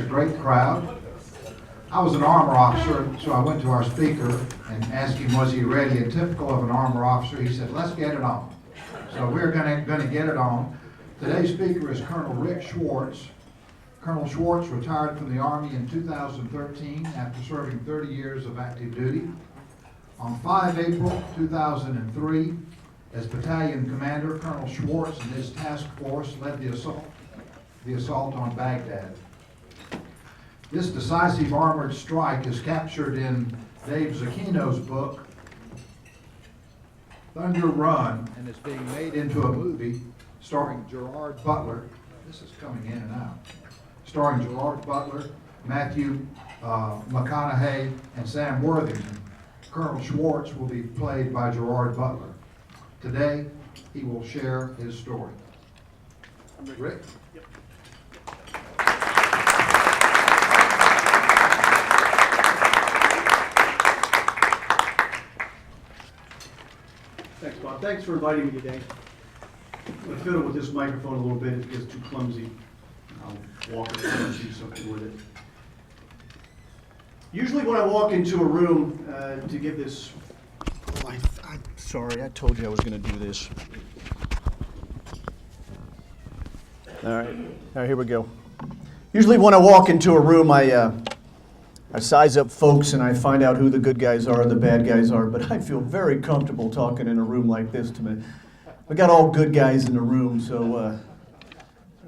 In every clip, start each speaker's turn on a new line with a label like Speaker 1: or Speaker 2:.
Speaker 1: A great crowd. I was an armor officer, so I went to our speaker and asked him, was he ready? And typical of an armor officer, he said, let's get it on. So we're going to get it on. Today's speaker is Colonel Rick Schwartz. Colonel Schwartz retired from the Army in 2013 after serving 30 years of active duty. On 5 April 2003, as battalion commander, Colonel Schwartz and his task force led the assault on Baghdad. This decisive armored strike is captured in David Zucchino's book, Run, and is being made into a movie starring Gerard Butler. This is coming in and out. Starring Gerard Butler, Matthew McConaughey, and Sam Worthington. Colonel Schwartz will be played by Gerard Butler. Today, he will share his story. Rick? Yep.
Speaker 2: Thanks, Bob. Thanks for inviting me today. I'm going to fiddle with this microphone a little bit. It gets too clumsy. I'll walk it and do something with it. Usually when I walk into a room to give this... Oh, I'm sorry, I told you I was going to do this. All right, here we go. Usually when I walk into a room, I size up folks and I find out who the good guys are and the bad guys are, but I feel very comfortable talking in a room like this to me. We got all good guys in the room, so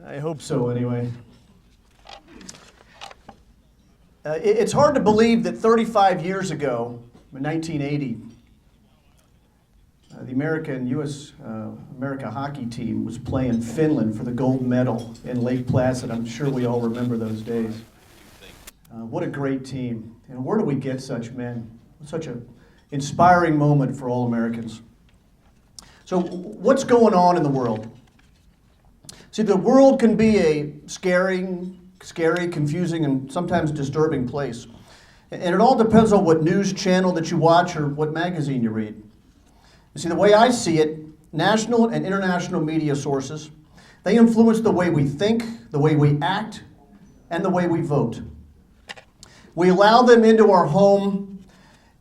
Speaker 2: I hope so anyway. It's hard to believe that 35 years ago, in 1980, the America hockey team was playing Finland for the gold medal in Lake Placid. I'm sure we all remember those days. What a great team. And where do we get such men? Such an inspiring moment for all Americans. So what's going on in the world? See, the world can be a scary, confusing, and sometimes disturbing place. And it all depends on what news channel that you watch or what magazine you read. You see, the way I see it, national and international media sources, they influence the way we think, the way we act, and the way we vote. We allow them into our home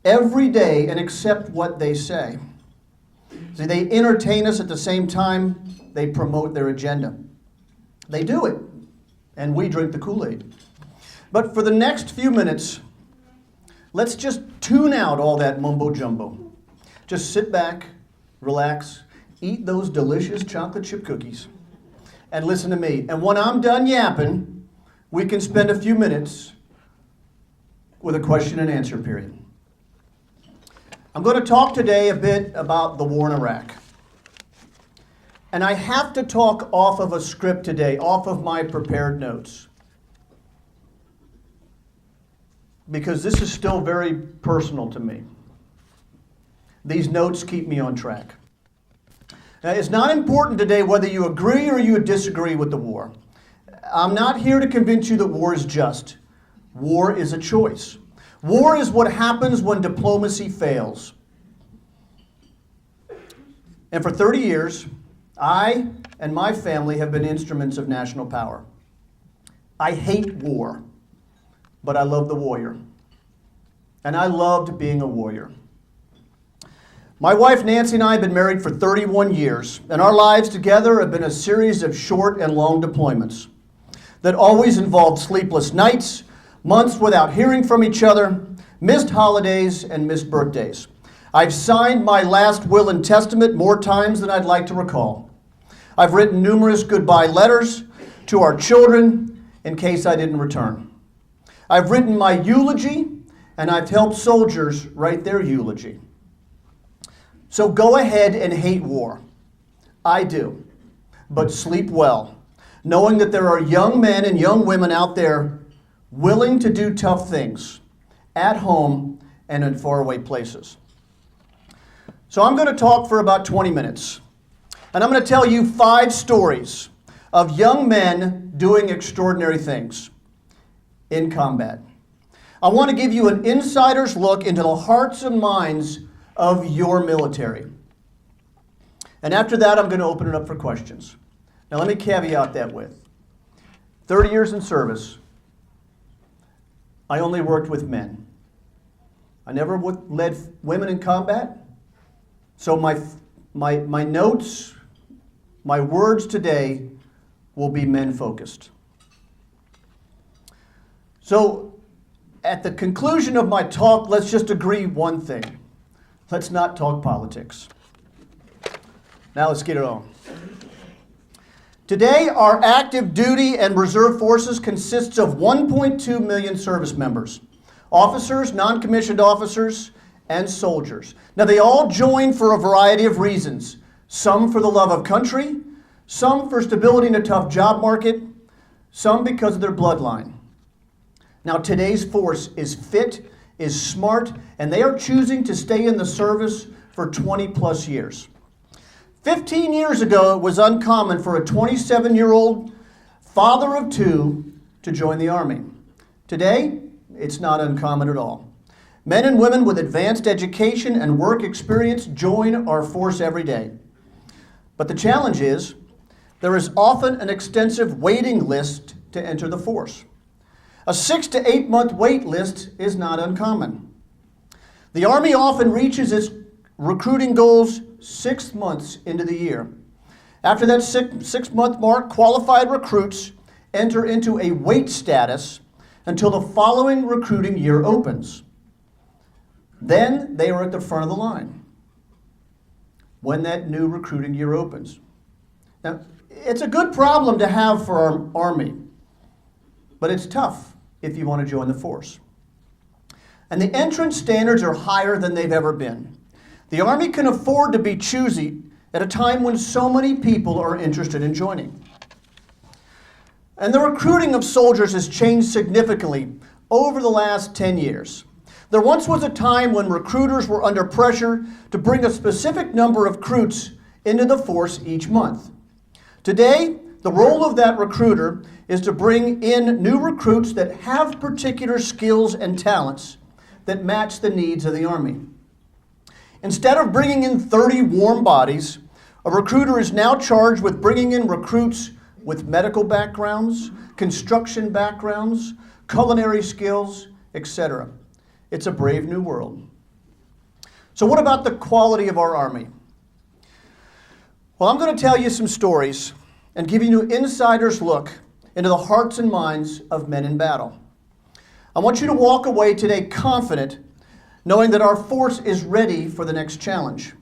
Speaker 2: every day and accept what they say. See, they entertain us at the same time they promote their agenda. They do it, and we drink the Kool-Aid. But for the next few minutes, let's just tune out all that mumbo-jumbo. Just sit back, relax, eat those delicious chocolate chip cookies, and listen to me. And when I'm done yapping, we can spend a few minutes with a question and answer period. I'm going to talk today a bit about the war in Iraq. And I have to talk off of a script today, off of my prepared notes, because this is still very personal to me. These notes keep me on track. Now, it's not important today whether you agree or you disagree with the war. I'm not here to convince you that war is just. War is a choice. War is what happens when diplomacy fails. And for 30 years, I and my family have been instruments of national power. I hate war, but I love the warrior. And I loved being a warrior. My wife Nancy and I have been married for 31 years, and our lives together have been a series of short and long deployments that always involved sleepless nights, months without hearing from each other, missed holidays, and missed birthdays. I've signed my last will and testament more times than I'd like to recall. I've written numerous goodbye letters to our children in case I didn't return. I've written my eulogy, and I've helped soldiers write their eulogy. So go ahead and hate war. I do. But sleep well, knowing that there are young men and young women out there willing to do tough things at home and in faraway places. So I'm going to talk for about 20 minutes. And I'm going to tell you 5 stories of young men doing extraordinary things in combat. I want to give you an insider's look into the hearts and minds of your military. And after that, I'm going to open it up for questions. Now, let me caveat that with 30 years in service, I only worked with men. I never led women in combat. So my notes, my words today will be men-focused. So at the conclusion of my talk, let's just agree one thing. Let's not talk politics. Now let's get it on. Today, our active duty and reserve forces consists of 1.2 million service members, officers, non-commissioned officers, and soldiers. Now, they all join for a variety of reasons. Some for the love of country, some for stability in a tough job market, some because of their bloodline. Now, today's force is fit, is smart, and they are choosing to stay in the service for 20 plus years. 15 years ago, it was uncommon for a 27-year-old father of two to join the Army. Today, it's not uncommon at all. Men and women with advanced education and work experience join our force every day. But the challenge is, there is often an extensive waiting list to enter the force. A 6 to 8 month wait list is not uncommon. The Army often reaches its recruiting goals 6 months into the year. After that six-month mark, qualified recruits enter into a wait status until the following recruiting year opens. Then they are at the front of the line when that new recruiting year opens. Now, it's a good problem to have for our Army, but it's tough if you want to join the force. And the entrance standards are higher than they've ever been. The Army can afford to be choosy at a time when so many people are interested in joining. And the recruiting of soldiers has changed significantly over the last 10 years. There once was a time when recruiters were under pressure to bring a specific number of recruits into the force each month. Today, the role of that recruiter is to bring in new recruits that have particular skills and talents that match the needs of the Army. Instead of bringing in 30 warm bodies, a recruiter is now charged with bringing in recruits with medical backgrounds, construction backgrounds, culinary skills, etc. It's a brave new world. So what about the quality of our Army? Well, I'm going to tell you some stories and give you an insider's look into the hearts and minds of men in battle. I want you to walk away today confident, knowing that our force is ready for the next challenge.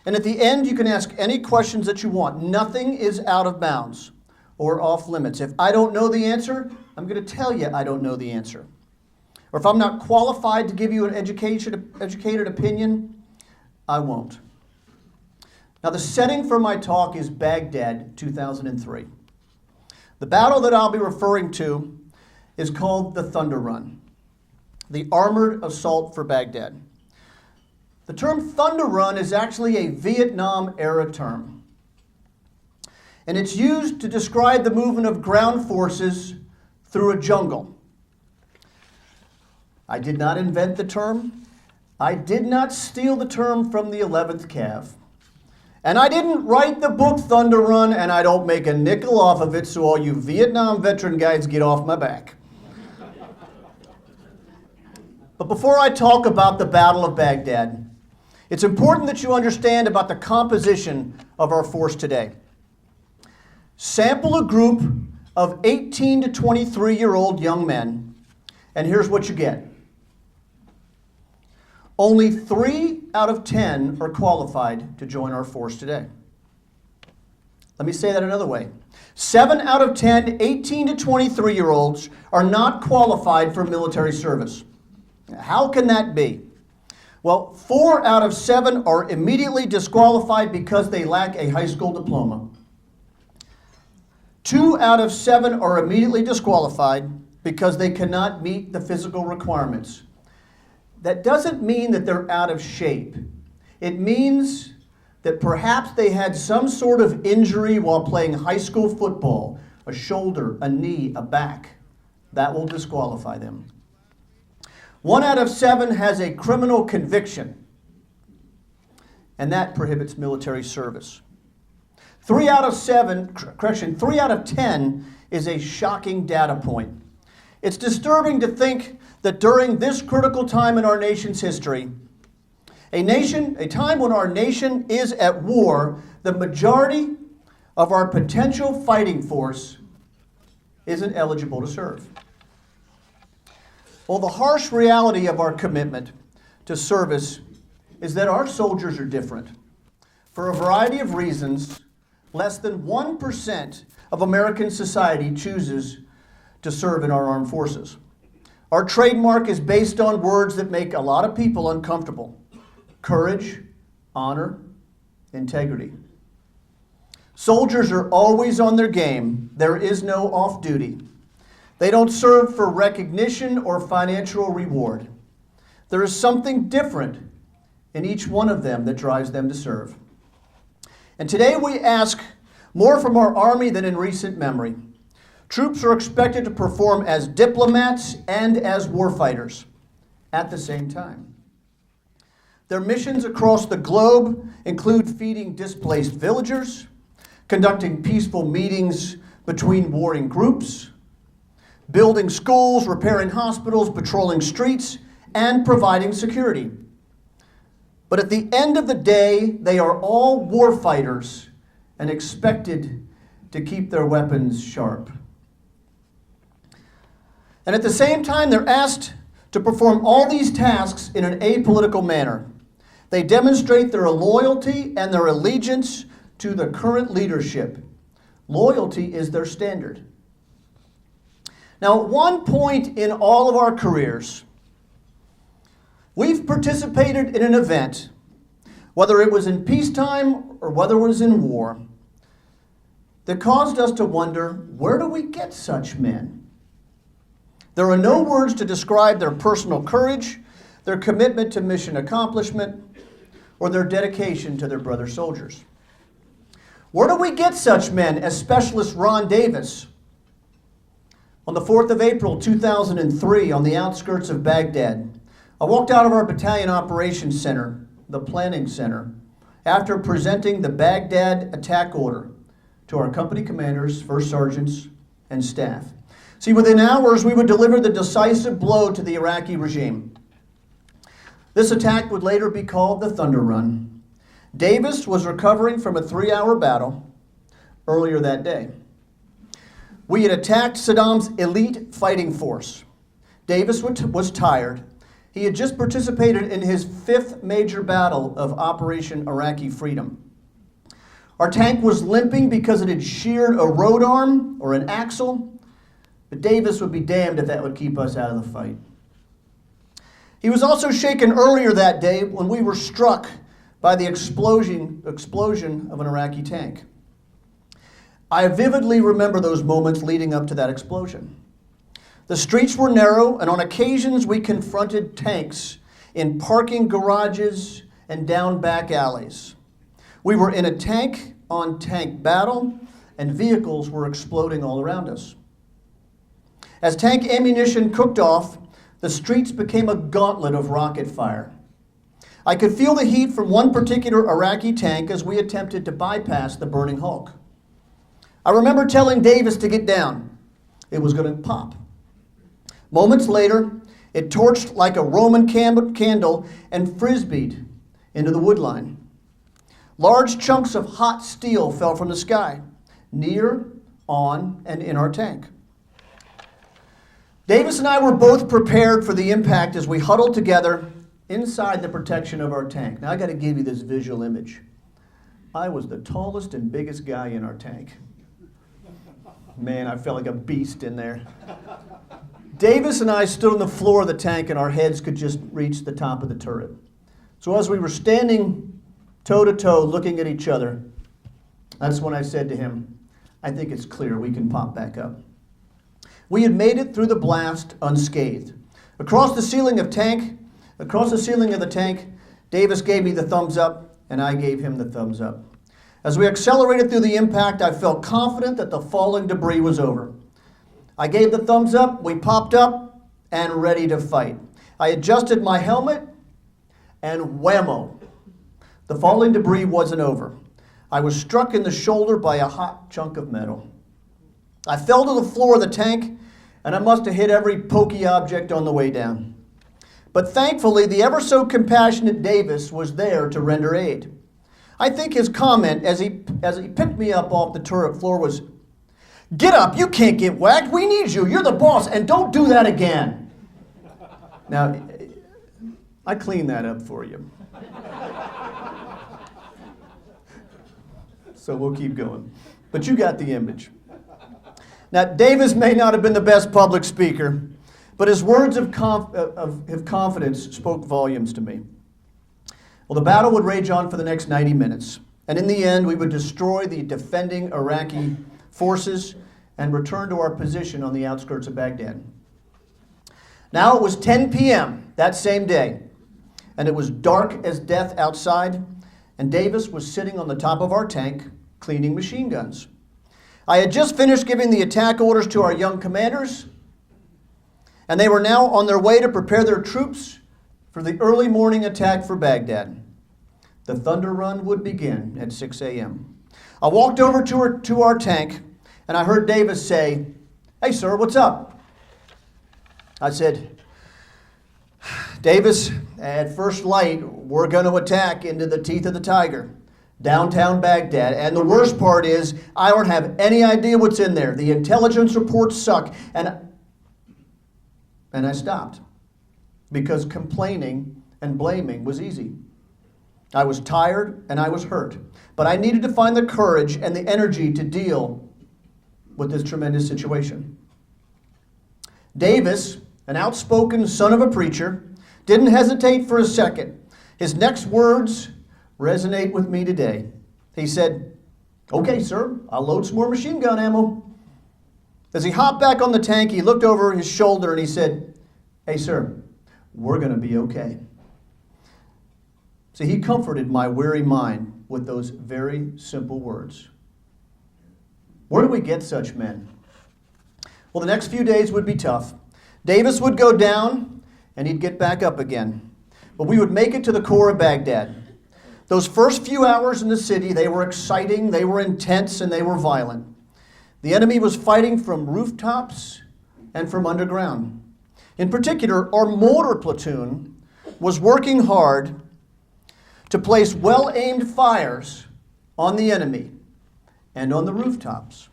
Speaker 2: And at the end, you can ask any questions that you want. Nothing is out of bounds or off limits. If I don't know the answer, I'm going to tell you I don't know the answer. Or if I'm not qualified to give you an educated opinion, I won't. Now, the setting for my talk is Baghdad, 2003. The battle that I'll be referring to is called the Thunder Run, the armored assault for Baghdad. The term Thunder Run is actually a Vietnam-era term, and it's used to describe the movement of ground forces through a jungle. I did not invent the term. I did not steal the term from the 11th Cav. And I didn't write the book Thunder Run, and I don't make a nickel off of it, so all you Vietnam veteran guys get off my back. But before I talk about the Battle of Baghdad, it's important that you understand about the composition of our force today. Sample a group of 18 to 23-year-old young men, and here's what you get. Only 3 out of 10 are qualified to join our force today. Let me say that another way. 7 out of 10 18 to 23-year-olds are not qualified for military service. How can that be? Well, 4 out of 7 are immediately disqualified because they lack a high school diploma. 2 out of 7 are immediately disqualified because they cannot meet the physical requirements. That doesn't mean that they're out of shape. It means that perhaps they had some sort of injury while playing high school football, a shoulder, a knee, a back. That will disqualify them. 1 out of 7 has a criminal conviction, and that prohibits military service. 3 out of 10 is a shocking data point. It's disturbing to think that during this critical time in our nation's history, a time when our nation is at war, the majority of our potential fighting force isn't eligible to serve. Well, the harsh reality of our commitment to service is that our soldiers are different. For a variety of reasons, less than 1% of American society chooses to serve in our armed forces. Our trademark is based on words that make a lot of people uncomfortable: courage, honor, integrity. Soldiers are always on their game. There is no off-duty. They don't serve for recognition or financial reward. There is something different in each one of them that drives them to serve. And today we ask more from our Army than in recent memory. Troops are expected to perform as diplomats and as warfighters at the same time. Their missions across the globe include feeding displaced villagers, conducting peaceful meetings between warring groups, building schools, repairing hospitals, patrolling streets, and providing security. But at the end of the day, they are all warfighters and expected to keep their weapons sharp. And at the same time, they're asked to perform all these tasks in an apolitical manner. They demonstrate their loyalty and their allegiance to the current leadership. Loyalty is their standard. Now, at one point in all of our careers, we've participated in an event, whether it was in peacetime or whether it was in war, that caused us to wonder, where do we get such men? There are no words to describe their personal courage, their commitment to mission accomplishment, or their dedication to their brother soldiers. Where do we get such men as Specialist Ron Davis? On the 4th of April, 2003, on the outskirts of Baghdad, I walked out of our battalion operations center, the planning center, after presenting the Baghdad attack order to our company commanders, first sergeants, and staff. See, within hours, we would deliver the decisive blow to the Iraqi regime. This attack would later be called the Thunder Run. Davis was recovering from a 3-hour battle earlier that day. We had attacked Saddam's elite fighting force. Davis was tired. He had just participated in his 5th major battle of Operation Iraqi Freedom. Our tank was limping because it had sheared a road arm or an axle, but Davis would be damned if that would keep us out of the fight. He was also shaken earlier that day when we were struck by the explosion of an Iraqi tank. I vividly remember those moments leading up to that explosion. The streets were narrow, and on occasions we confronted tanks in parking garages and down back alleys. We were in a tank-on-tank battle, and vehicles were exploding all around us. As tank ammunition cooked off, the streets became a gauntlet of rocket fire. I could feel the heat from one particular Iraqi tank as we attempted to bypass the burning hulk. I remember telling Davis to get down. It was going to pop. Moments later, it torched like a Roman candle and frisbeed into the wood line. Large chunks of hot steel fell from the sky, near, on, and in our tank. Davis and I were both prepared for the impact as we huddled together inside the protection of our tank. Now I got to give you this visual image. I was the tallest and biggest guy in our tank. Man, I felt like a beast in there. Davis and I stood on the floor of the tank and our heads could just reach the top of the turret. So as we were standing toe to toe looking at each other, that's when I said to him, I think it's clear we can pop back up. We had made it through the blast unscathed. Across the ceiling of the tank, Davis gave me the thumbs up and I gave him the thumbs up. As we accelerated through the impact, I felt confident that the falling debris was over. I gave the thumbs up, we popped up, and ready to fight. I adjusted my helmet, and whammo, the falling debris wasn't over. I was struck in the shoulder by a hot chunk of metal. I fell to the floor of the tank and I must have hit every pokey object on the way down. But thankfully, the ever so compassionate Davis was there to render aid. I think his comment as he picked me up off the turret floor was, "Get up, you can't get whacked, we need you, you're the boss, and don't do that again." Now, I cleaned that up for you. So we'll keep going. But you got the image. Now, Davis may not have been the best public speaker, but his words of confidence spoke volumes to me. Well, the battle would rage on for the next 90 minutes, and in the end, we would destroy the defending Iraqi forces and return to our position on the outskirts of Baghdad. Now it was 10 p.m. that same day, and it was dark as death outside, and Davis was sitting on the top of our tank cleaning machine guns. I had just finished giving the attack orders to our young commanders, and they were now on their way to prepare their troops for the early morning attack for Baghdad. The thunder run would begin at 6 a.m. I walked over to our tank, and I heard Davis say, "Hey, sir, what's up?" I said, "Davis, at first light, we're going to attack into the teeth of the tiger, downtown Baghdad. And the worst part is, I don't have any idea what's in there. The intelligence reports suck." And I stopped, because complaining and blaming was easy. I was tired and I was hurt, but I needed to find the courage and the energy to deal with this tremendous situation. Davis, an outspoken son of a preacher, didn't hesitate for a second. His next words resonate with me today. He said, "Okay, sir, I'll load some more machine gun ammo." As he hopped back on the tank, he looked over his shoulder and he said, "Hey, sir, we're going to be okay." See, he comforted my weary mind with those very simple words. Where do we get such men? Well, the next few days would be tough. Davis would go down and he'd get back up again. But we would make it to the core of Baghdad. Those first few hours in the city, they were exciting, they were intense, and they were violent. The enemy was fighting from rooftops and from underground. In particular, our mortar platoon was working hard to place well-aimed fires on the enemy and on the rooftops.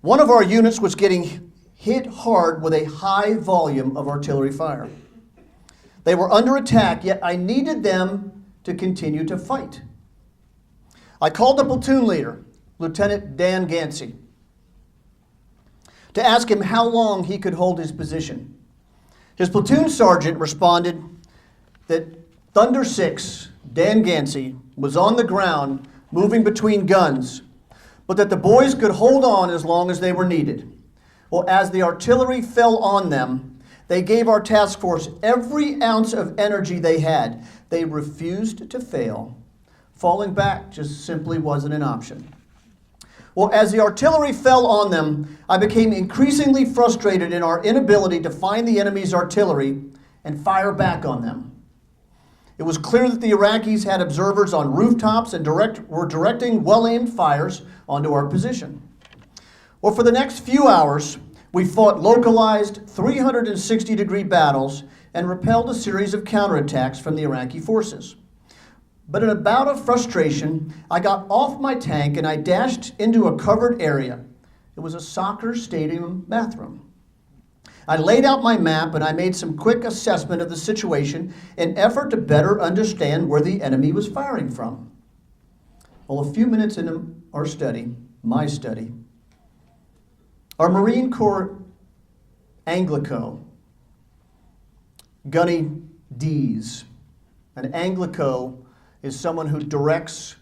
Speaker 2: One of our units was getting hit hard with a high volume of artillery fire. They were under attack, yet I needed them to continue to fight. I called the platoon leader, Lieutenant Dan Gansey, to ask him how long he could hold his position. His platoon sergeant responded that Thunder 6, Dan Gansey, was on the ground moving between guns, but that the boys could hold on as long as they were needed. Well, as the artillery fell on them, they gave our task force every ounce of energy they had. They refused to fail. Falling back just simply wasn't an option. Well, as the artillery fell on them, I became increasingly frustrated in our inability to find the enemy's artillery and fire back on them. It was clear that the Iraqis had observers on rooftops and were directing well-aimed fires onto our position. Well, for the next few hours, we fought localized 360-degree battles and repelled a series of counterattacks from the Iraqi forces. But in a bout of frustration, I got off my tank and I dashed into a covered area. It was a soccer stadium bathroom. I laid out my map and I made some quick assessment of the situation in an effort to better understand where the enemy was firing from. Well, a few minutes into our study, my study, our Marine Corps Anglico, Gunny D's. An Anglico is someone who directs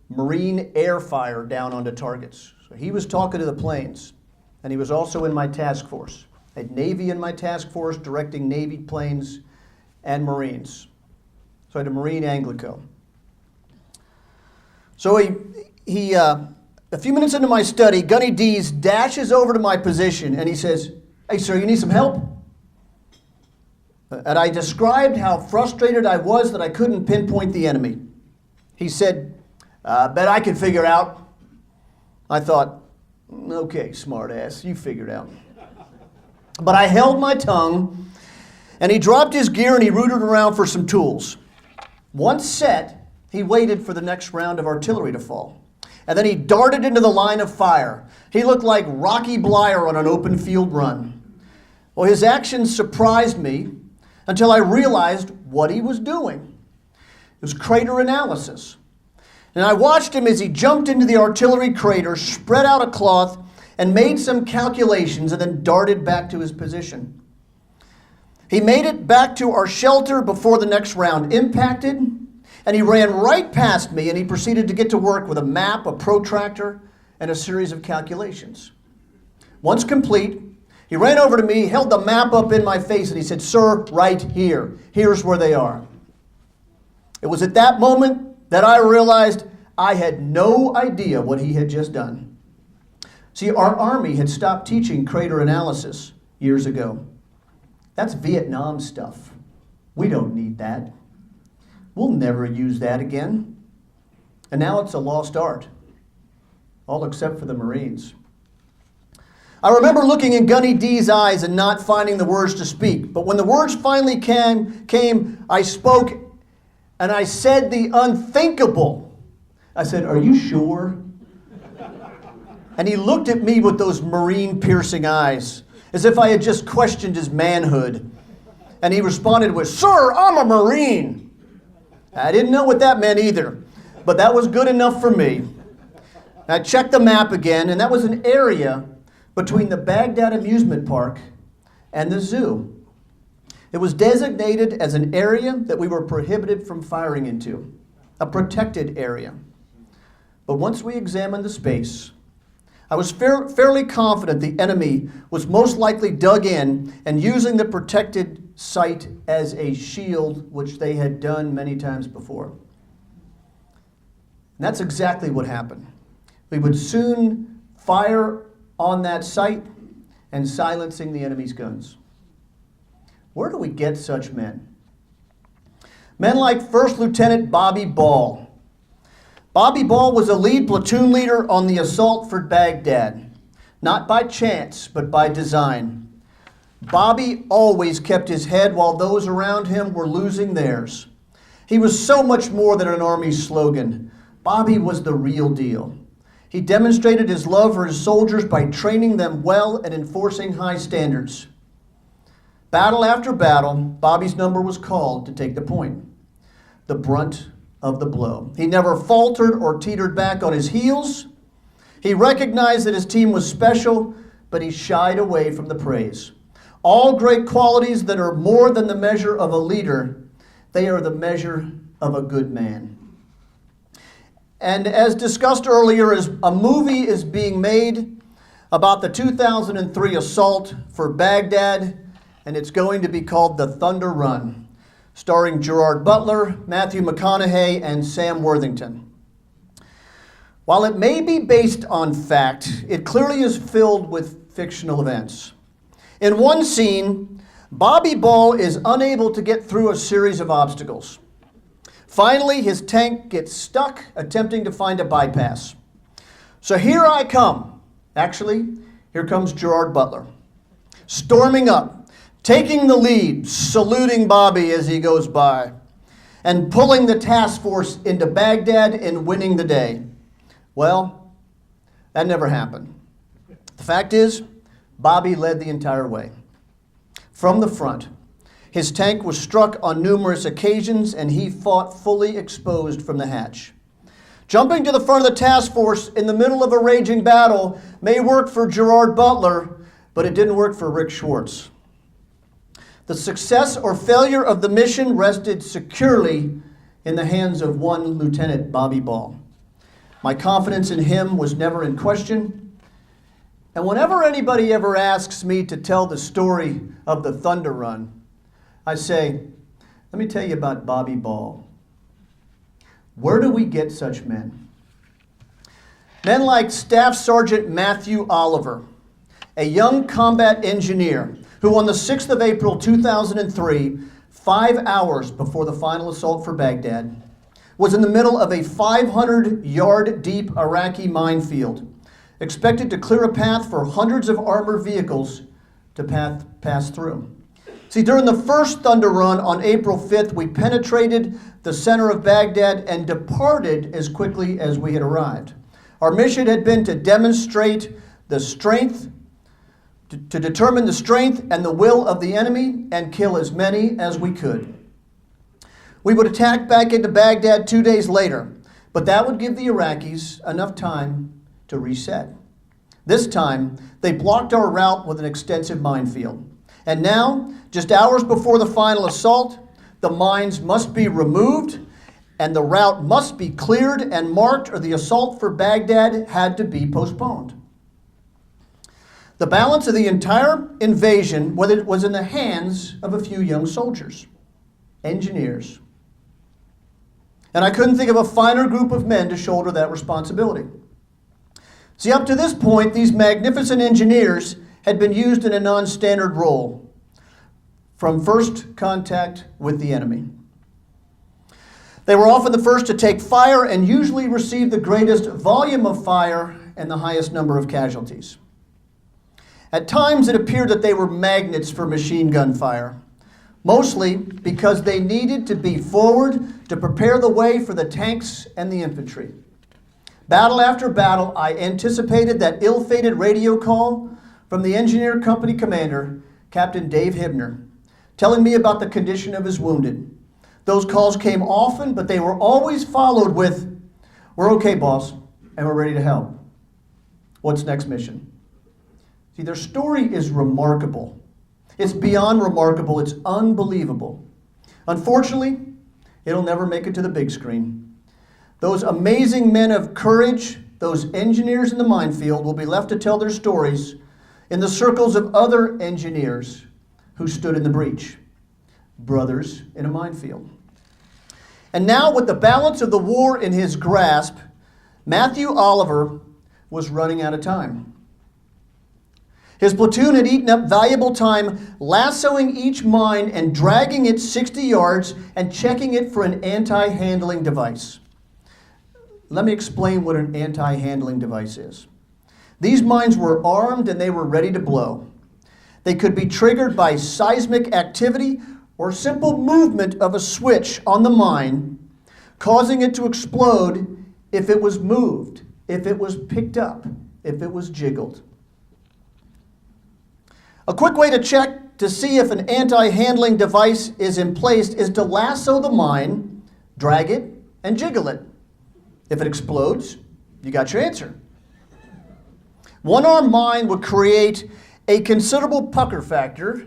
Speaker 2: Marine air fire down onto targets. So he was talking to the planes, and he was also in my task force. I had Navy in my task force, directing Navy planes and Marines. So I had a Marine Anglico. So a few minutes into my study, Gunny D's dashes over to my position and he says, "Hey, sir, you need some help?" And I described how frustrated I was that I couldn't pinpoint the enemy. He said, "Bet I can figure out." I thought, Okay, smartass, you figured out. But I held my tongue, and he dropped his gear and he rooted around for some tools. Once set, he waited for the next round of artillery to fall. And then he darted into the line of fire. He looked like Rocky Blyer on an open field run. Well, his actions surprised me until I realized what he was doing. It was crater analysis. And I watched him as he jumped into the artillery crater, spread out a cloth, and made some calculations, and then darted back to his position. He made it back to our shelter before the next round impacted, and he ran right past me, and he proceeded to get to work with a map, a protractor, and a series of calculations. Once complete, he ran over to me, held the map up in my face, and he said, "Sir, right here. Here's where they are." It was at that moment that I realized I had no idea what he had just done. See, our Army had stopped teaching crater analysis years ago. That's Vietnam stuff. We don't need that. We'll never use that again. And now it's a lost art, all except for the Marines. I remember looking in Gunny D's eyes and not finding the words to speak. But when the words finally came, I spoke, and I said the unthinkable. I said, "Are you sure?" And he looked at me with those Marine-piercing eyes, as if I had just questioned his manhood. And he responded with, "Sir, I'm a Marine." I didn't know what that meant either, but that was good enough for me. I checked the map again, and that was an area between the Baghdad amusement park and the zoo. It was designated as an area that we were prohibited from firing into, a protected area. But once we examined the space, I was fairly confident the enemy was most likely dug in and using the protected site as a shield, which they had done many times before. And that's exactly what happened. We would soon fire on that site and silencing the enemy's guns. Where do we get such men? Men like First Lieutenant Bobby Ball. Bobby Ball was a lead platoon leader on the assault for Baghdad, not by chance, but by design. Bobby always kept his head while those around him were losing theirs. He was so much more than an Army slogan. Bobby was the real deal. He demonstrated his love for his soldiers by training them well and enforcing high standards. Battle after battle, Bobby's number was called to take the point, the brunt of the blow. He never faltered or teetered back on his heels. He recognized that his team was special, but he shied away from the praise. All great qualities that are more than the measure of a leader, they are the measure of a good man. And as discussed earlier, a movie is being made about the 2003 assault for Baghdad, and it's going to be called The Thunder Run, starring Gerard Butler, Matthew McConaughey, and Sam Worthington. While it may be based on fact, it clearly is filled with fictional events. In one scene, Bobby Ball is unable to get through a series of obstacles. Finally, his tank gets stuck attempting to find a bypass. So here I come. Actually, here comes Gerard Butler, storming up, taking the lead, saluting Bobby as he goes by, and pulling the task force into Baghdad and winning the day. Well, that never happened. The fact is, Bobby led the entire way. From the front, his tank was struck on numerous occasions, and he fought fully exposed from the hatch. Jumping to the front of the task force in the middle of a raging battle may work for Gerard Butler, but it didn't work for Rick Schwartz. The success or failure of the mission rested securely in the hands of one Lieutenant Bobby Ball. My confidence in him was never in question. And whenever anybody ever asks me to tell the story of the Thunder Run, I say, let me tell you about Bobby Ball. Where do we get such men? Men like Staff Sergeant Matthew Oliver, a young combat engineer who on the 6th of April 2003, 5 hours before the final assault for Baghdad, was in the middle of a 500-yard deep Iraqi minefield, expected to clear a path for hundreds of armored vehicles to pass through. See, during the first Thunder Run on April 5th, we penetrated the center of Baghdad and departed as quickly as we had arrived. Our mission had been to demonstrate the strength, to determine the strength and the will of the enemy and kill as many as we could. We would attack back into Baghdad 2 days later, but that would give the Iraqis enough time to reset. This time, they blocked our route with an extensive minefield. And now, just hours before the final assault, the mines must be removed and the route must be cleared and marked, or the assault for Baghdad had to be postponed. The balance of the entire invasion was in the hands of a few young soldiers, engineers. And I couldn't think of a finer group of men to shoulder that responsibility. See, up to this point, these magnificent engineers had been used in a non-standard role from first contact with the enemy. They were often the first to take fire and usually received the greatest volume of fire and the highest number of casualties. At times, it appeared that they were magnets for machine gun fire, mostly because they needed to be forward to prepare the way for the tanks and the infantry. Battle after battle, I anticipated that ill-fated radio call from the engineer company commander, Captain Dave Hibner, telling me about the condition of his wounded. Those calls came often, but they were always followed with, "We're okay, boss, and we're ready to help. What's next mission?" See, their story is remarkable. It's beyond remarkable, it's unbelievable. Unfortunately, it'll never make it to the big screen. Those amazing men of courage, those engineers in the minefield, will be left to tell their stories in the circles of other engineers who stood in the breach. Brothers in a minefield. And now, with the balance of the war in his grasp, Matthew Oliver was running out of time. His platoon had eaten up valuable time lassoing each mine and dragging it 60 yards and checking it for an anti-handling device. Let me explain what an anti-handling device is. These mines were armed and they were ready to blow. They could be triggered by seismic activity or simple movement of a switch on the mine, causing it to explode if it was moved, if it was picked up, if it was jiggled. A quick way to check to see if an anti-handling device is in place is to lasso the mine, drag it, and jiggle it. If it explodes, you got your answer. One-armed mine would create a considerable pucker factor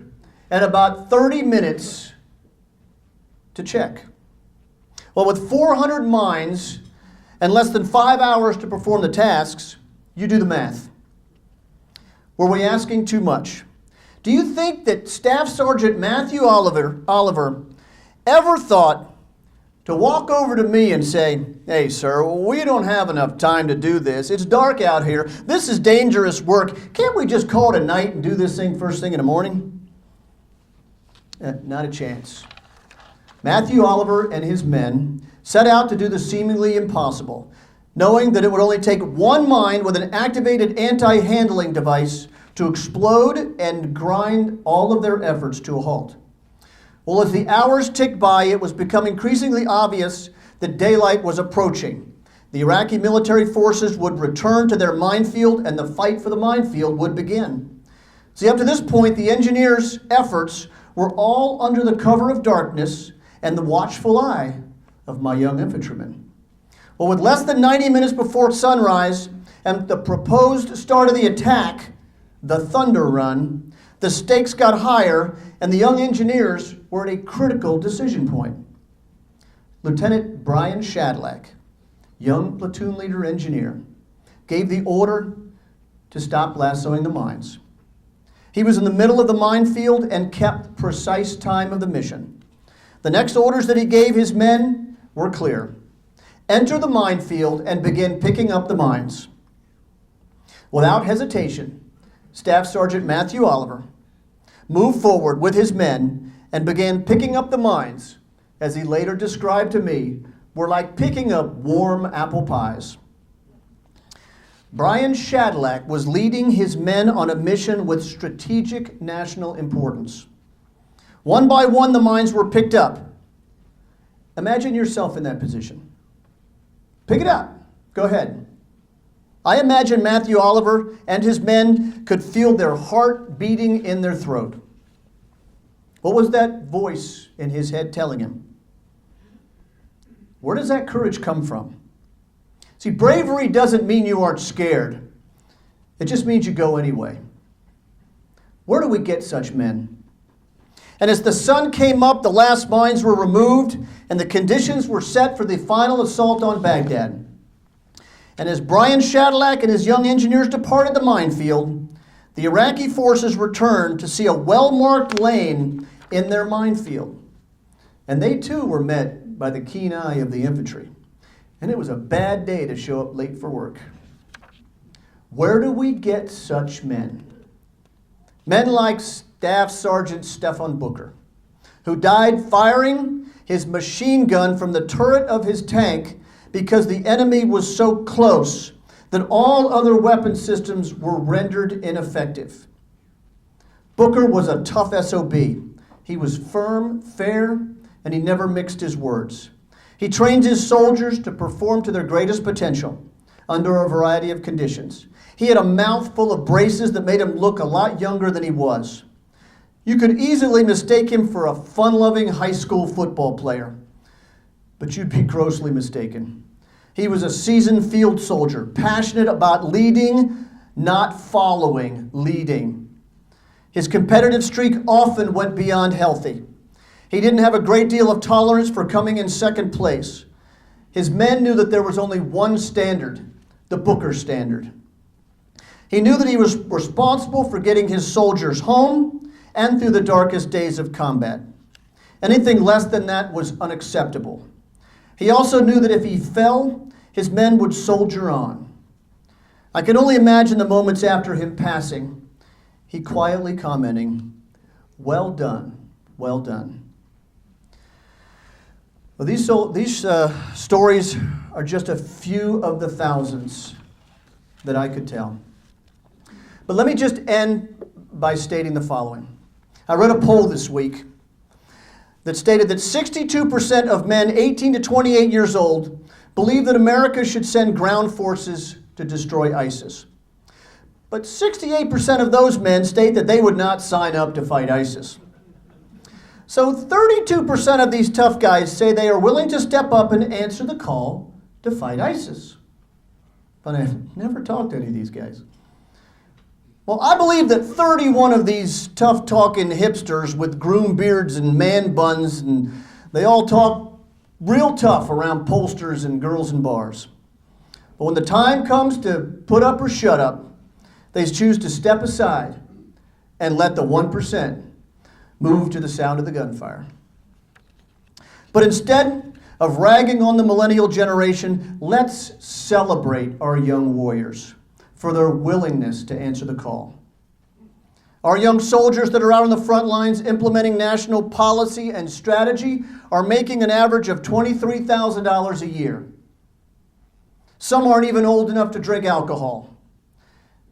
Speaker 2: and about 30 minutes to check. Well, with 400 mines and less than 5 hours to perform the tasks, you do the math. Were we asking too much? Do you think that Staff Sergeant Matthew Oliver ever thought to walk over to me and say, "Hey, sir, we don't have enough time to do this. It's dark out here. This is dangerous work. Can't we just call it a night and do this thing first thing in the morning?" Not a chance. Matthew Oliver and his men set out to do the seemingly impossible, knowing that it would only take one mine with an activated anti-handling device to explode and grind all of their efforts to a halt. Well, as the hours ticked by, it was becoming increasingly obvious that daylight was approaching. The Iraqi military forces would return to their minefield and the fight for the minefield would begin. See, up to this point, the engineers' efforts were all under the cover of darkness and the watchful eye of my young infantrymen. Well, with less than 90 minutes before sunrise and the proposed start of the attack, the Thunder Run, the stakes got higher and the young engineers were at a critical decision point. Lieutenant Brian Shadlack, young platoon leader engineer, gave the order to stop lassoing the mines. He was in the middle of the minefield and kept precise time of the mission. The next orders that he gave his men were clear. Enter the minefield and begin picking up the mines. Without hesitation, Staff Sergeant Matthew Oliver moved forward with his men and began picking up the mines, as he later described to me, were like picking up warm apple pies. Brian Shadlack was leading his men on a mission with strategic national importance. One by one, the mines were picked up. Imagine yourself in that position. Pick it up. Go ahead. I imagine Matthew Oliver and his men could feel their heart beating in their throat. What was that voice in his head telling him? Where does that courage come from? See, bravery doesn't mean you aren't scared. It just means you go anyway. Where do we get such men? And as the sun came up, the last mines were removed, and the conditions were set for the final assault on Baghdad. And as Brian Shadlack and his young engineers departed the minefield, the Iraqi forces returned to see a well-marked lane in their minefield. And they too were met by the keen eye of the infantry. And it was a bad day to show up late for work. Where do we get such men? Men like Staff Sergeant Stefan Booker, who died firing his machine gun from the turret of his tank because the enemy was so close that all other weapon systems were rendered ineffective. Booker was a tough SOB. He was firm, fair, and he never mixed his words. He trained his soldiers to perform to their greatest potential under a variety of conditions. He had a mouth full of braces that made him look a lot younger than he was. You could easily mistake him for a fun-loving high school football player, but you'd be grossly mistaken. He was a seasoned field soldier, passionate about leading, not following, leading. His competitive streak often went beyond healthy. He didn't have a great deal of tolerance for coming in second place. His men knew that there was only one standard, the Booker standard. He knew that he was responsible for getting his soldiers home and through the darkest days of combat. Anything less than that was unacceptable. He also knew that if he fell, his men would soldier on. I can only imagine the moments after him passing, he quietly commenting, "Well done, well done." Well, these stories are just a few of the thousands that I could tell. But let me just end by stating the following. I read a poll this week that stated that 62% of men 18 to 28 years old believe that America should send ground forces to destroy ISIS. But 68% of those men state that they would not sign up to fight ISIS. So 32% of these tough guys say they are willing to step up and answer the call to fight ISIS. But I've never talked to any of these guys. Well, I believe that 31 of these tough-talking hipsters with groomed beards and man buns, and they all talk real tough around pollsters and girls in bars. But when the time comes to put up or shut up, they choose to step aside and let the 1% move to the sound of the gunfire. But instead of ragging on the millennial generation, let's celebrate our young warriors for their willingness to answer the call. Our young soldiers that are out on the front lines implementing national policy and strategy are making an average of $23,000 a year. Some aren't even old enough to drink alcohol.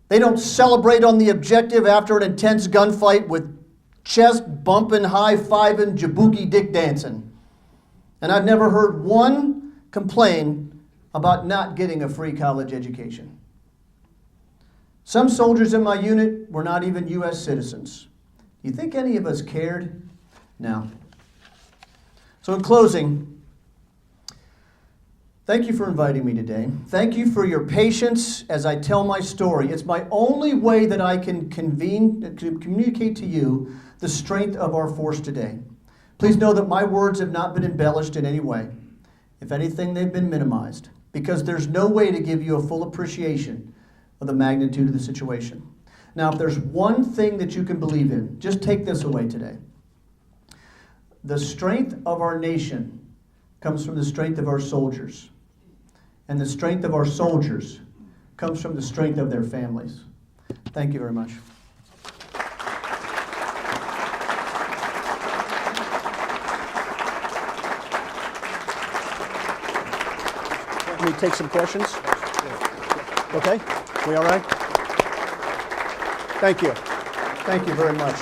Speaker 2: They don't celebrate on the objective after an intense gunfight with chest bumping, high-fiving, jabuki dick dancing. And I've never heard one complain about not getting a free college education. Some soldiers in my unit were not even U.S. citizens. Do you think any of us cared? No. So in closing, thank you for inviting me today. Thank you for your patience as I tell my story. It's my only way that I can communicate to you the strength of our force today. Please know that my words have not been embellished in any way. If anything, they've been minimized, because there's no way to give you a full appreciation of the magnitude of the situation. Now, if there's one thing that you can believe in, just take this away today. The strength of our nation comes from the strength of our soldiers. And the strength of our soldiers comes from the strength of their families. Thank you very much. Let me take some questions. Okay.
Speaker 3: We all right? Thank you.
Speaker 2: Thank you very much.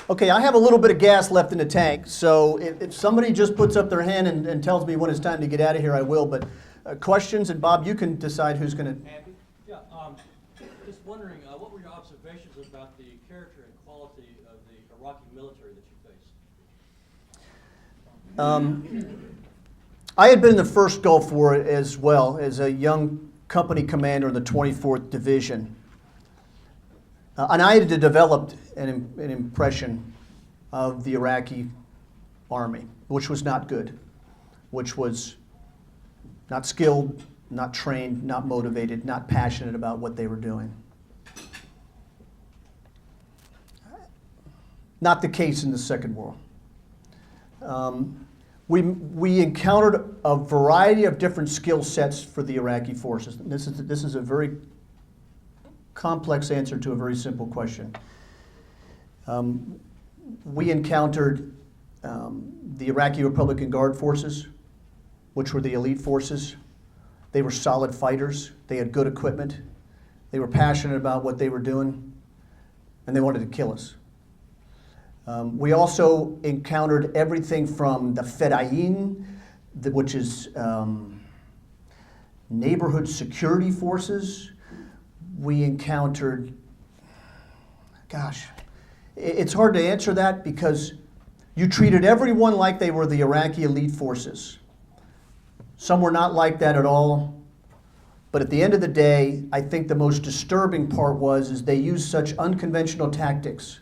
Speaker 2: Okay, I have a little bit of gas left in the tank, so if somebody just puts up their hand and tells me when it's time to get out of here, I will. But questions, and Bob, you can decide who's going to.
Speaker 4: Andy? Yeah, just wondering, what were your observations about the character and quality of the Iraqi military that you faced?
Speaker 2: I had been in the first Gulf War as well as a young company commander in the 24th Division. And I had developed an impression of the Iraqi army, which was not good, which was not skilled, not trained, not motivated, not passionate about what they were doing. Not the case in the Second War. We encountered a variety of different skill sets for the Iraqi forces. This is a very complex answer to a very simple question. We encountered the Iraqi Republican Guard forces, which were the elite forces. They were solid fighters. They had good equipment. They were passionate about what they were doing, and they wanted to kill us. We also encountered everything from the Fedayeen, which is neighborhood security forces. We encountered, gosh, it's hard to answer that because you treated everyone like they were the Iraqi elite forces. Some were not like that at all. But at the end of the day, I think the most disturbing part is they used such unconventional tactics.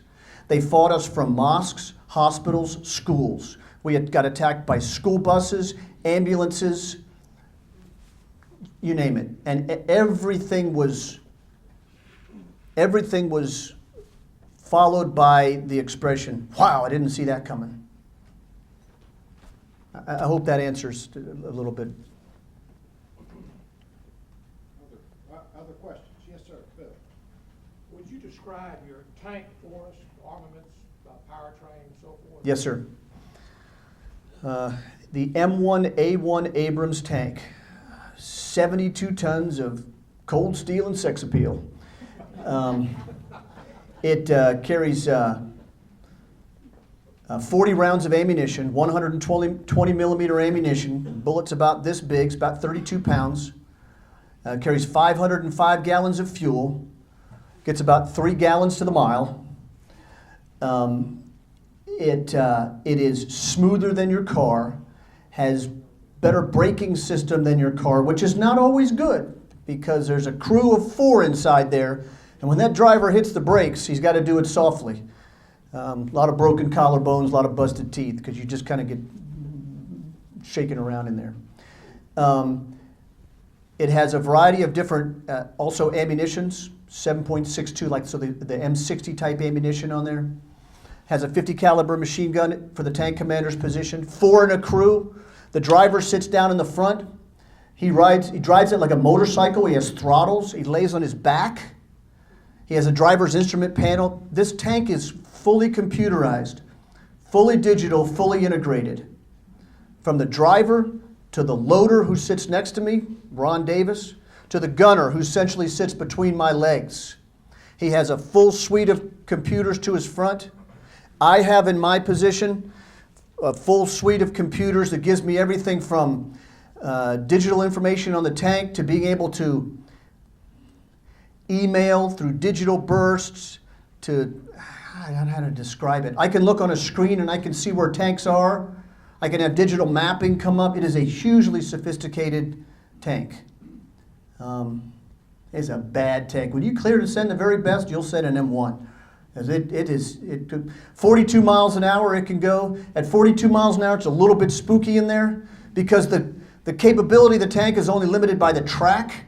Speaker 2: They fought us from mosques, hospitals, schools. We had got attacked by school buses, ambulances, you name it. And everything was followed by the expression, wow, I didn't see that coming. I hope that answers a little bit.
Speaker 5: Other questions? Yes, sir, Bill. Would you describe your tank for us, armaments, powertrain, and so forth?
Speaker 2: Yes, sir. The M1A1 Abrams tank, 72 tons of cold steel and sex appeal. It carries 40 rounds of ammunition, 120 millimeter ammunition, bullets about this big, it's about 32 pounds. Carries 505 gallons of fuel, gets about 3 gallons to the mile. It is smoother than your car, has better braking system than your car, which is not always good because there's a crew of 4 inside there, and when that driver hits the brakes, he's got to do it softly. A lot of broken collarbones, a lot of busted teeth because you just kind of get shaking around in there. It has a variety of different, also ammunitions, 7.62, like so the M60 type ammunition on there. Has a 50 caliber machine gun for the tank commander's position. 4 in a crew. The driver sits down in the front. He drives it like a motorcycle. He has throttles. He lays on his back. He has a driver's instrument panel. This tank is fully computerized, fully digital, fully integrated. From the driver to the loader who sits next to me, Ron Davis, to the gunner who essentially sits between my legs. He has a full suite of computers to his front. I have in my position a full suite of computers that gives me everything from digital information on the tank to being able to email through digital bursts to, I don't know how to describe it. I can look on a screen and I can see where tanks are. I can have digital mapping come up. It is a hugely sophisticated tank. It's a bad tank. When you clear to send the very best, you'll send an M1. As it could, 42 miles an hour it can go. At 42 miles an hour, it's a little bit spooky in there because the capability of the tank is only limited by the track.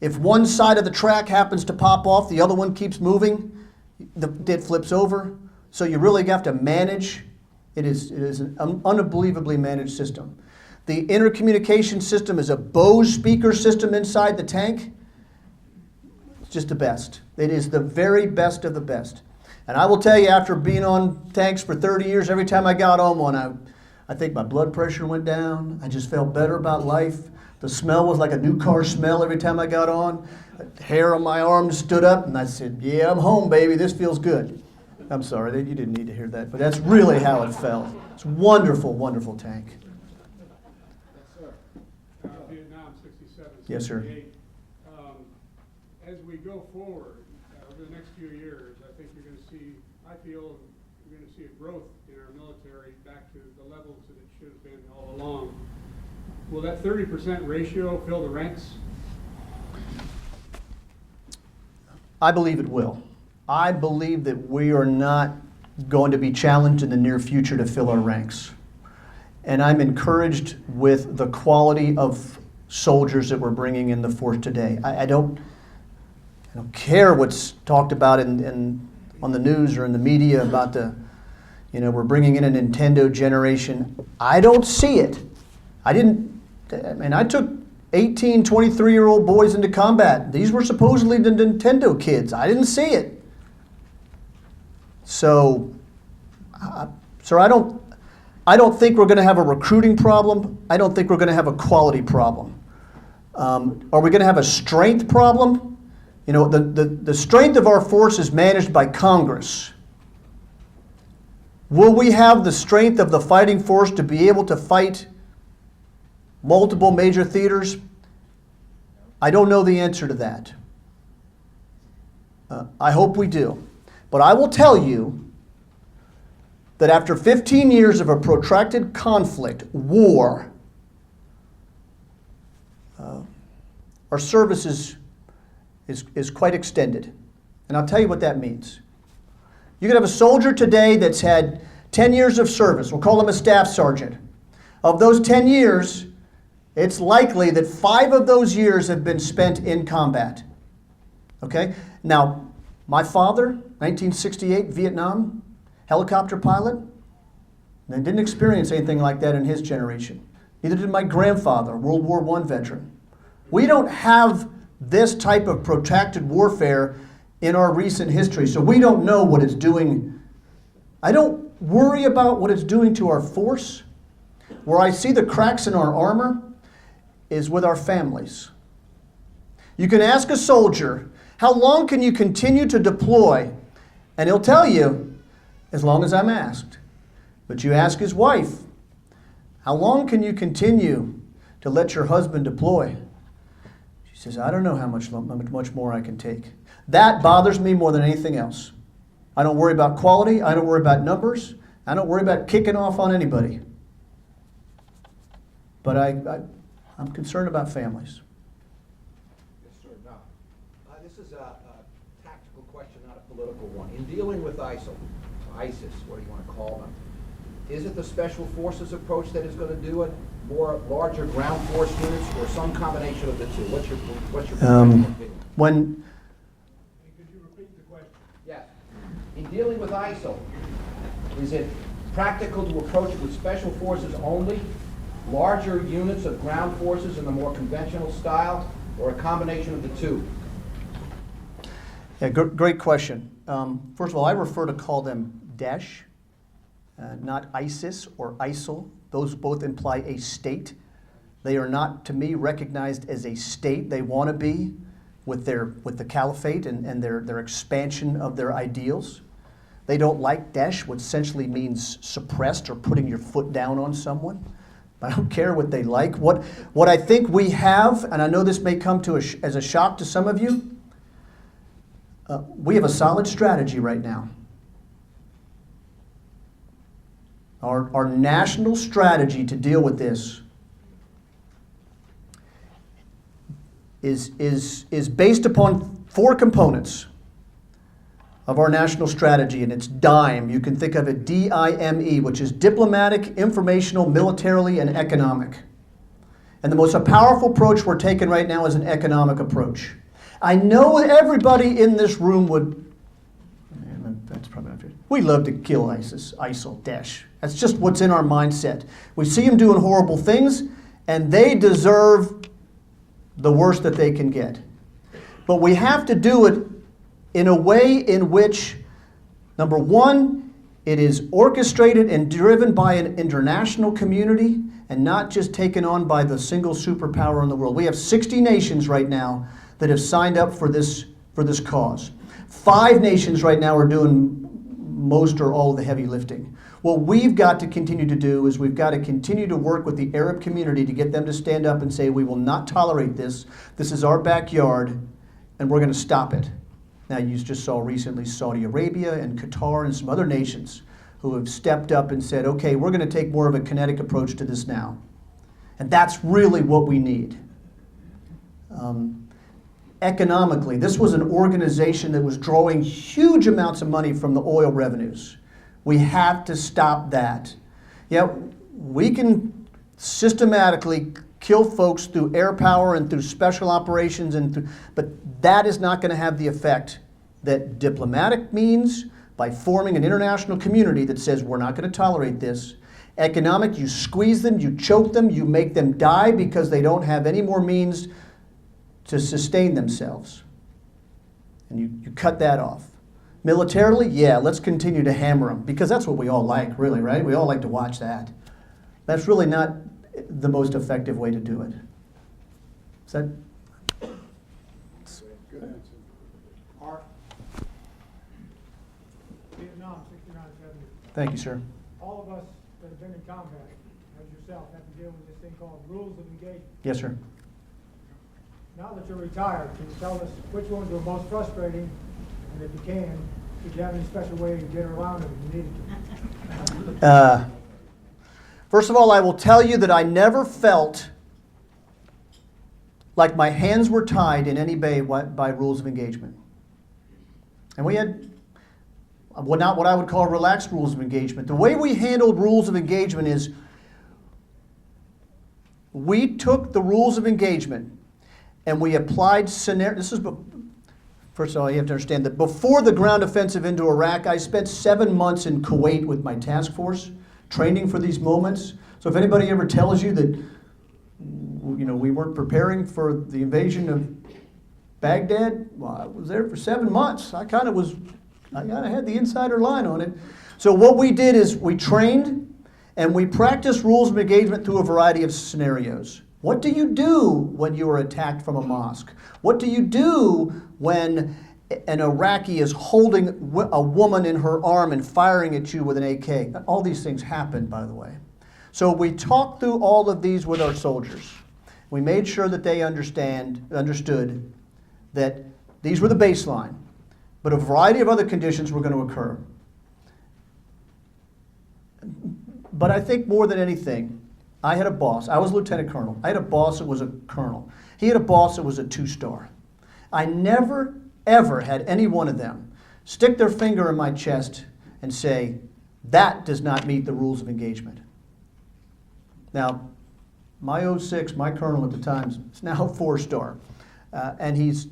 Speaker 2: If one side of the track happens to pop off, the other one keeps moving, it flips over. So you really have to manage. It is an unbelievably managed system. The intercommunication system is a Bose speaker system inside the tank. It's just the best. It is the very best of the best. And I will tell you, after being on tanks for 30 years, every time I got on one, I think my blood pressure went down. I just felt better about life. The smell was like a new car smell every time I got on. Hair on my arm stood up, and I said, yeah, I'm home, baby. This feels good. I'm sorry, you didn't need to hear that, but that's really how it felt. It's a wonderful, wonderful tank.
Speaker 3: Yes, sir. Vietnam, 67,
Speaker 2: Yes, sir.
Speaker 3: 68. As we go forward over the next few years, I think you're going to see, I feel you're going to see a growth in our military back to the levels that it should have been all along. Will that 30% ratio fill the ranks?
Speaker 2: I believe it will. I believe that we are not going to be challenged in the near future to fill our ranks. And I'm encouraged with the quality of soldiers that we're bringing in the force today. I don't care what's talked about on the news or in the media about we're bringing in a Nintendo generation. I don't see it. I took 18, 23-year-old boys into combat. These were supposedly the Nintendo kids. I didn't see it. So, sir, I don't think we're going to have a recruiting problem. I don't think we're going to have a quality problem. Are we going to have a strength problem? The strength of our force is managed by Congress. Will we have the strength of the fighting force to be able to fight multiple major theaters? I don't know the answer to that. I hope we do. But I will tell you that after 15 years of a protracted conflict, war, our service is quite extended. And I'll tell you what that means. You could have a soldier today that's had 10 years of service. We'll call him a staff sergeant. Of those 10 years, it's likely that 5 of those years have been spent in combat. Okay? Now, my father, 1968, Vietnam, helicopter pilot, and didn't experience anything like that in his generation. Neither did my grandfather, World War I veteran. We don't have this type of protracted warfare in our recent history, so we don't know what it's doing. I don't worry about what it's doing to our force. Where I see the cracks in our armor is with our families. You can ask a soldier, how long can you continue to deploy? And he'll tell you, as long as I'm asked. But you ask his wife, how long can you continue to let your husband deploy? She says, I don't know how much more I can take. That bothers me more than anything else. I don't worry about quality. I don't worry about numbers. I don't worry about kicking off on anybody. But I'm concerned about families.
Speaker 6: Yes, sir. Now, this is a tactical question, not a political one. In dealing with ISIL, ISIS, what do you want to call them, is it the special forces approach that is going to do it, more larger ground force units, or some combination of the two? What's your opinion?
Speaker 5: Could you repeat the question?
Speaker 6: Yes. In dealing with ISIL, is it practical to approach it with special forces only, larger units of ground forces in the more conventional style, or a combination of the two?
Speaker 2: Yeah, great question. First of all, I prefer to call them Daesh, not ISIS or ISIL. Those both imply a state. They are not, to me, recognized as a state. They want to be with the caliphate and their expansion of their ideals. They don't like Daesh, which essentially means suppressed or putting your foot down on someone. I don't care what they like. What I think we have, and I know this may come as a shock to some of you, we have a solid strategy right now. Our national strategy to deal with this is based upon 4 components of our national strategy, and it's DIME. You can think of it D-I-M-E, which is diplomatic, informational, militarily, and economic. And the most powerful approach we're taking right now is an economic approach. I know everybody in this room that's probably not fair. We love to kill ISIS, ISIL, Daesh. That's just what's in our mindset. We see them doing horrible things, and they deserve the worst that they can get. But we have to do it in a way in which, number one, It is orchestrated and driven by an international community and not just taken on by the single superpower in the world. We have 60 nations right now that have signed up for this cause. 5 nations right now are doing most or all of the heavy lifting. What we've got to continue to do is we've got to continue to work with the Arab community to get them to stand up and say, we will not tolerate this. This is our backyard, and we're going to stop it. Now, you just saw recently Saudi Arabia and Qatar and some other nations who have stepped up and said, okay, we're going to take more of a kinetic approach to this now. And that's really what we need. Economically, this was an organization that was drawing huge amounts of money from the oil revenues. We have to stop that. Yeah, we can systematically kill folks through air power and through special operations, but that is not going to have the effect that diplomatic means by forming an international community that says we're not going to tolerate this. Economic, you squeeze them, you choke them, you make them die because they don't have any more means to sustain themselves. And you cut that off. Militarily, yeah, let's continue to hammer them because that's what we all like, really, right? We all like to watch that. That's really not the most effective way to do it. Is that?
Speaker 5: Good answer. Art? Vietnam, 69, 70.
Speaker 2: Thank you, sir.
Speaker 5: All of us that have been in combat, as yourself, have to deal with this thing called rules of engagement.
Speaker 2: Yes, sir.
Speaker 5: Now that you're retired, can you tell us which ones were most frustrating? And if you can, did you have any special way to get around them if you needed to?
Speaker 2: First of all, I will tell you that I never felt like my hands were tied in any way by rules of engagement. And we had not what I would call relaxed rules of engagement. The way we handled rules of engagement is we took the rules of engagement and we applied scenarios. First of all, you have to understand that before the ground offensive into Iraq, I spent 7 months in Kuwait with my task force, training for these moments. So if anybody ever tells you that, we weren't preparing for the invasion of Baghdad, well, I was there for 7 months. I kind of had the insider line on it. So what we did is we trained and we practiced rules of engagement through a variety of scenarios. What do you do when you are attacked from a mosque? What do you do when an Iraqi is holding a woman in her arm and firing at you with an AK? All these things happen, by the way. So we talked through all of these with our soldiers. We made sure that they understood that these were the baseline, but a variety of other conditions were going to occur. But I think more than anything, I had a boss. I was Lieutenant Colonel. I had a boss that was a colonel. He had a boss that was a 2-star. I never, ever had any one of them stick their finger in my chest and say, that does not meet the rules of engagement. Now, my 06, my colonel at the time, is now a 4-star. And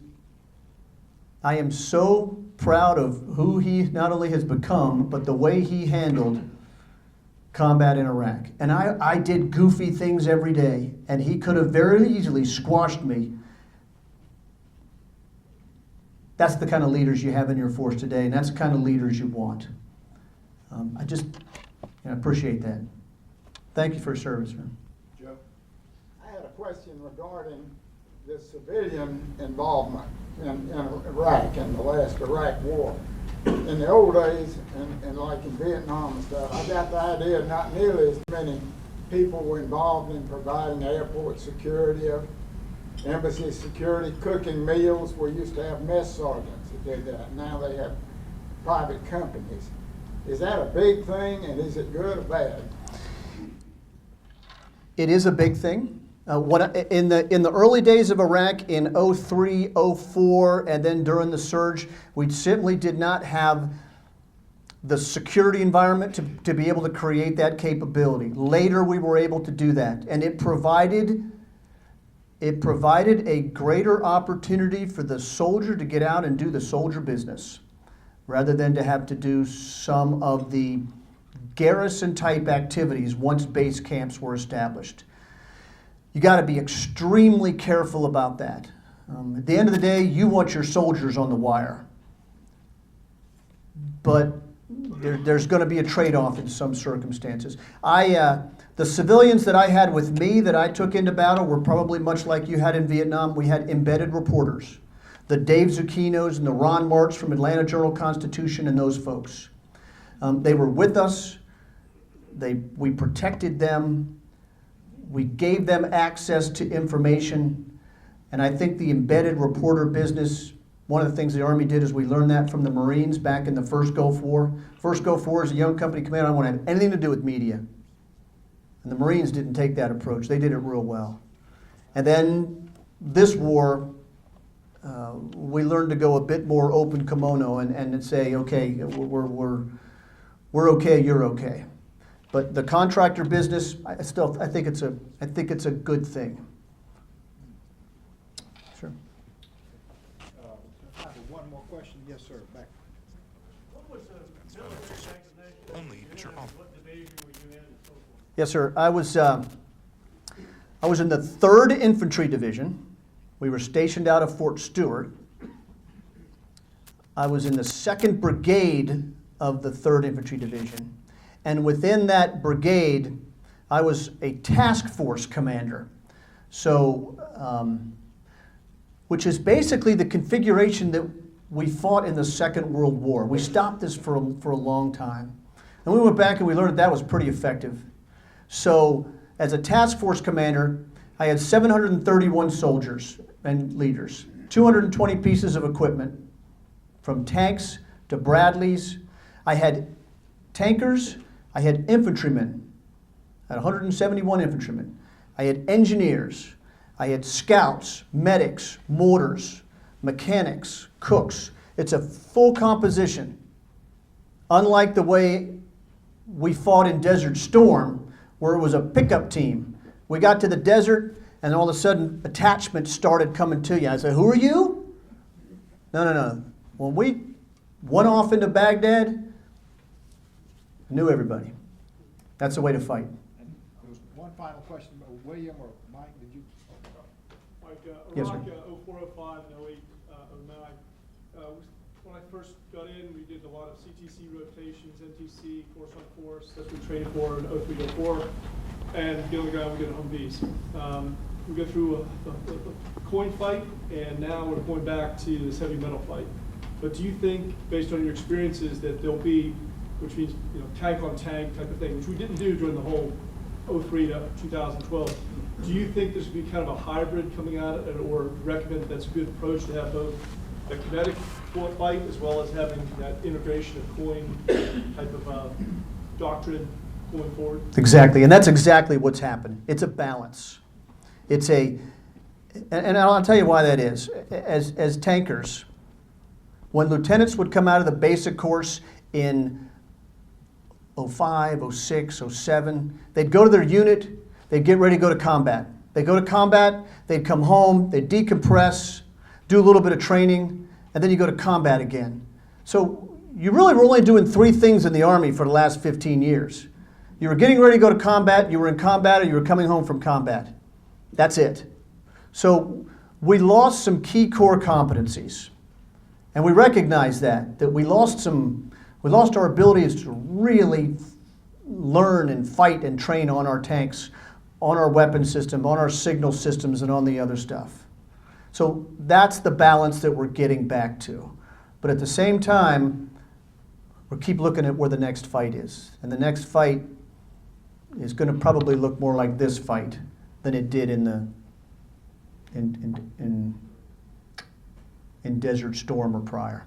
Speaker 2: I am so proud of who he not only has become, but the way he handled combat in Iraq. And I did goofy things every day, and he could have very easily squashed me. That's the kind of leaders you have in your force today, and that's the kind of leaders you want. I just appreciate that. Thank you for your service, man.
Speaker 7: Joe? I had a question regarding the civilian involvement in Iraq, in the last Iraq war. In the old days, and like in Vietnam and stuff, I got the idea not nearly as many people were involved in providing airport security, embassy security, cooking meals. We used to have mess sergeants that did that. Now they have private companies. Is that a big thing, and is it good or bad?
Speaker 2: It is a big thing. In the early days of Iraq, in 03, 04, and then during the surge, we simply did not have the security environment to be able to create that capability. Later, we were able to do that, and it provided a greater opportunity for the soldier to get out and do the soldier business, rather than to have to do some of the garrison-type activities once base camps were established. You got to be extremely careful about that. At the end of the day, you want your soldiers on the wire. But there's going to be a trade-off in some circumstances. The civilians that I had with me that I took into battle were probably much like you had in Vietnam. We had embedded reporters, the Dave Zucchinos and the Ron Martz from Atlanta Journal-Constitution and those folks. They were with us. We protected them. We gave them access to information. And I think the embedded reporter business, one of the things the Army did is we learned that from the Marines back in the first Gulf War. First Gulf War, as a young company commander, I didn't want to have anything to do with media. And the Marines didn't take that approach. They did it real well. And then this war, we learned to go a bit more open kimono and say, okay, we're okay, you're okay. But the contractor business, I think it's a good thing. Sure.
Speaker 7: One more question. Yes, sir. Back.
Speaker 3: What was the military designation?
Speaker 8: Only at your home.
Speaker 3: What division were you in and so forth?
Speaker 2: Yes, sir. I was in the 3rd Infantry Division. We were stationed out of Fort Stewart. I was in the 2nd Brigade of the 3rd Infantry Division. And within that brigade, I was a task force commander. So, which is basically the configuration that we fought in the Second World War. We stopped this for a long time. And we went back and we learned that was pretty effective. So, as a task force commander, I had 731 soldiers and leaders, 220 pieces of equipment, from tanks to Bradleys. I had tankers, I had infantrymen, I had 171 infantrymen. I had engineers, I had scouts, medics, mortars, mechanics, cooks. It's a full composition. Unlike the way we fought in Desert Storm, where it was a pickup team. We got to the desert, and all of a sudden, attachments started coming to you. I said, who are you? No. When we went off into Baghdad, I knew everybody. That's the way to fight.
Speaker 7: And there was one final question. William or Mike, did you?
Speaker 3: Like
Speaker 2: Yes,
Speaker 3: Iraq,
Speaker 2: sir.
Speaker 3: 04, 05, and 08, 09. When I first got in, we did a lot of CTC rotations, NTC, force on force. That's what we trained for in 03, 04. And get on the ground, we did Humvees. We go through a coin fight, and now we're going back to this heavy metal fight. But do you think, based on your experiences, that there'll be, which means tank on tank type of thing, which we didn't do during the whole 03 to 2012. Do you think there's going to be kind of a hybrid coming out of it, or recommend that's a good approach to have both a kinetic fight as well as having that integration of coin type of doctrine going forward?
Speaker 2: Exactly, and that's exactly what's happened. It's a balance. And I'll tell you why that is. As tankers, when lieutenants would come out of the basic course in 05, 06, 07, they'd go to their unit, they'd get ready to go to combat. They'd go to combat, they'd come home, they'd decompress, do a little bit of training, and then you go to combat again. So you really were only doing 3 things in the Army for the last 15 years. You were getting ready to go to combat, you were in combat, or you were coming home from combat. That's it. So we lost some key core competencies. And we recognize that we lost our abilities to really learn and fight and train on our tanks, on our weapon system, on our signal systems, and on the other stuff. So that's the balance that we're getting back to. But at the same time, we keep looking at where the next fight is. And the next fight is going to probably look more like this fight than it did in Desert Storm or prior.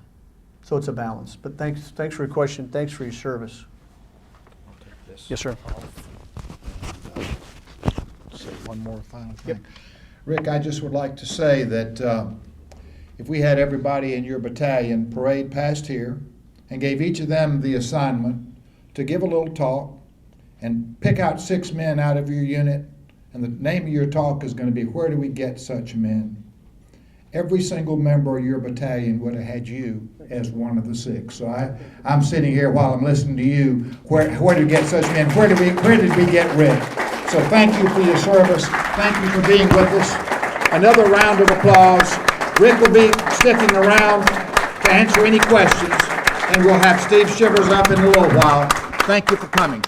Speaker 2: So it's a balance. But thanks for your question. Thanks for your service.
Speaker 7: I'll take this.
Speaker 2: Yes, sir.
Speaker 7: Say one more final thing.
Speaker 2: Yep.
Speaker 1: Rick, I just would like to say that if we had everybody in your battalion parade past here and gave each of them the assignment to give a little talk and pick out 6 men out of your unit, and the name of your talk is going to be, where do we get such men? Every single member of your battalion would have had you as one of the 6. So I'm sitting here while I'm listening to you. Where do we get such men? Where did we get Rick? So thank you for your service. Thank you for being with us. Another round of applause. Rick will be sticking around to answer any questions. And we'll have Steve Shivers up in a little while. Thank you for coming.